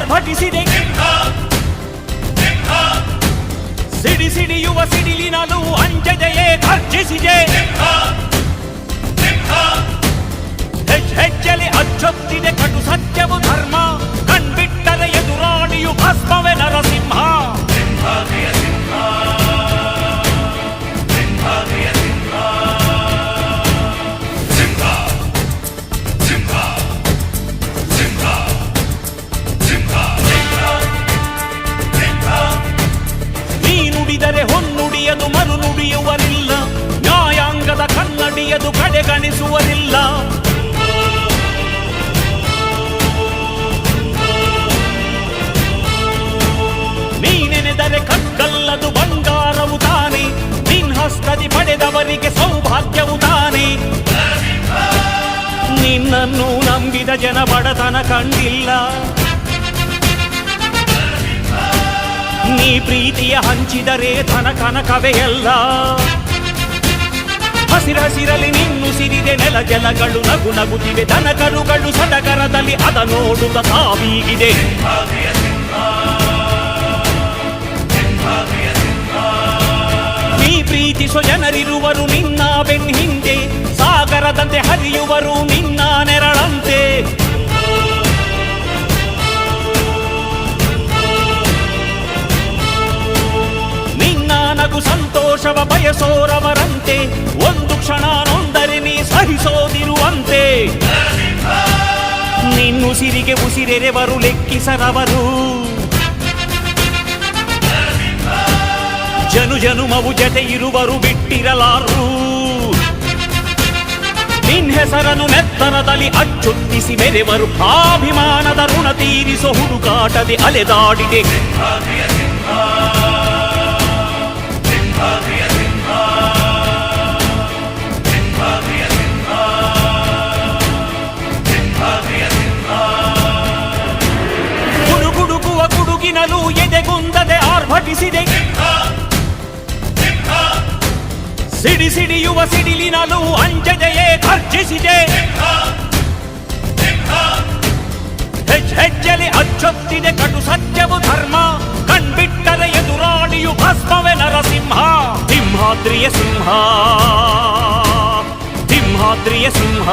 ಆರ್ಭಟಿಸಿದೆ. ಸಿಡಿ ಸಿಡಿಯುವ ಸಿಡಿಲಿನಲು ಅಂಜದೆಯೇ ಗರ್ಜಿಸಿದೆ. ಹೆಜ್ಜೆಲೆ ಅಚ್ಚೊತ್ತಿದೆ ಕಟು ಸತ್ಯವು ಧರ್ಮ, ಕಣ್ಬಿಟ್ಟರೆ ಎದುರಾಳಿಯು ಭಸ್ಮವೇ ನರಸಿಂಹ. ನೀ ನುಡಿದರೆ ಹೊನ್ನುಡಿಯದು ಮರು ನುಡಿಯುವರಿಲ್ಲ, ನ್ಯಾಯಾಂಗದ ಕನ್ನಡಿಯದು ಕಡೆಗಣಿಸುವರಿಲ್ಲ. ನೀನೆನೆದರೆ ಕಗ್ಗಲ್ಲದು ಬಂಗಾರವು ತಾನೆ, ನಿನ್ಹಸ್ತದಿ ಪಡೆದವರಿಗೆ ಸೌಭಾಗ್ಯವು ತಾನೆ. ನಿನ್ನನ್ನು ನಂಬಿದ ಜನ ಬಡತನ ಕಂಡಿಲ್ಲ, ನೀ ಪ್ರೀತಿಯ ಹಂಚಿದರೆ ಧನ ಕನಕವೇ ಎಲ್ಲ. ಹಸಿರಸಿರಲಿ ನಿನ್ನುಸಿರಿದೆ ನೆಲ ಜಲಗಳು ನಗು ನಗುತ್ತಿವೆ, ದನ ಕರುಗಳು ಸಡಗರದಲ್ಲಿ ಅದ ನೋಡುತ್ತ ತಾವೀಗಿದೆ. ನೀ ಪ್ರೀತಿಸೋ ಜನರಿರುವರು ನಿನ್ನ ಬೆನ್ ಹಿಂದೆ, ಸಾಗರದಂತೆ ಹರಿಯುವರು ನಿನ್ನ ನೆರಳಂತೆ. ನಿನ್ನ ನಗು ಸಂತೋಷವ ಬಯಸೋರವರಂತೆ, ಒಂದು ಕ್ಷಣ ನೊಂದರೆ ನೀ ಸಹಿಸೋದಿರುವಂತೆ. ನಿನ್ನುಸಿರಿಗೆ ಉಸಿರೆರೆವರು ಲೆಕ್ಕಿಸರವರು, ಜನು ಜನುಮವು ಜತೆ ಇರುವರು ಬಿಟ್ಟಿರಲಾರು. ನಿನ್ ಹೆಸರನ್ನು ನೆತ್ತರದಲ್ಲಿ ಅಚ್ಚೊತ್ತಿಸಿ ಮೆರೆವರು, ಅಭಿಮಾನದ ಋಣ ತೀರಿಸೋ ಹುಡುಕಾಟದೆ ಅಲೆದಾಡಿದೆ. ಗುಡುಗುಡುಗುವ ಗುಡುಗಿನಲು ಎದೆಗುಂದದೆ ಆರ್ಭಟಿಸಿದೆ. ಸಿಡಿ ಸಿಡಿಯುವ ಸಿಡಿಲಿನಲು ಅಂಜದೆಯೇ ಗರ್ಜಿಸಿದೆ. ಹೆಜ್ಜೆಲೆ ಅಚ್ಚೊತ್ತಿದೆ ಕಟು ಸತ್ಯವು ಧರ್ಮ, ಕಣ್ಬಿಟ್ಟರೆ ಎದುರಾಳಿಯು ಭಸ್ಮವೇ ನರಸಿಂಹ. ಸಿಂಹಾದ್ರಿಯ ಸಿಂಹ, ಸಿಂಹಾದ್ರಿಯ ಸಿಂಹ.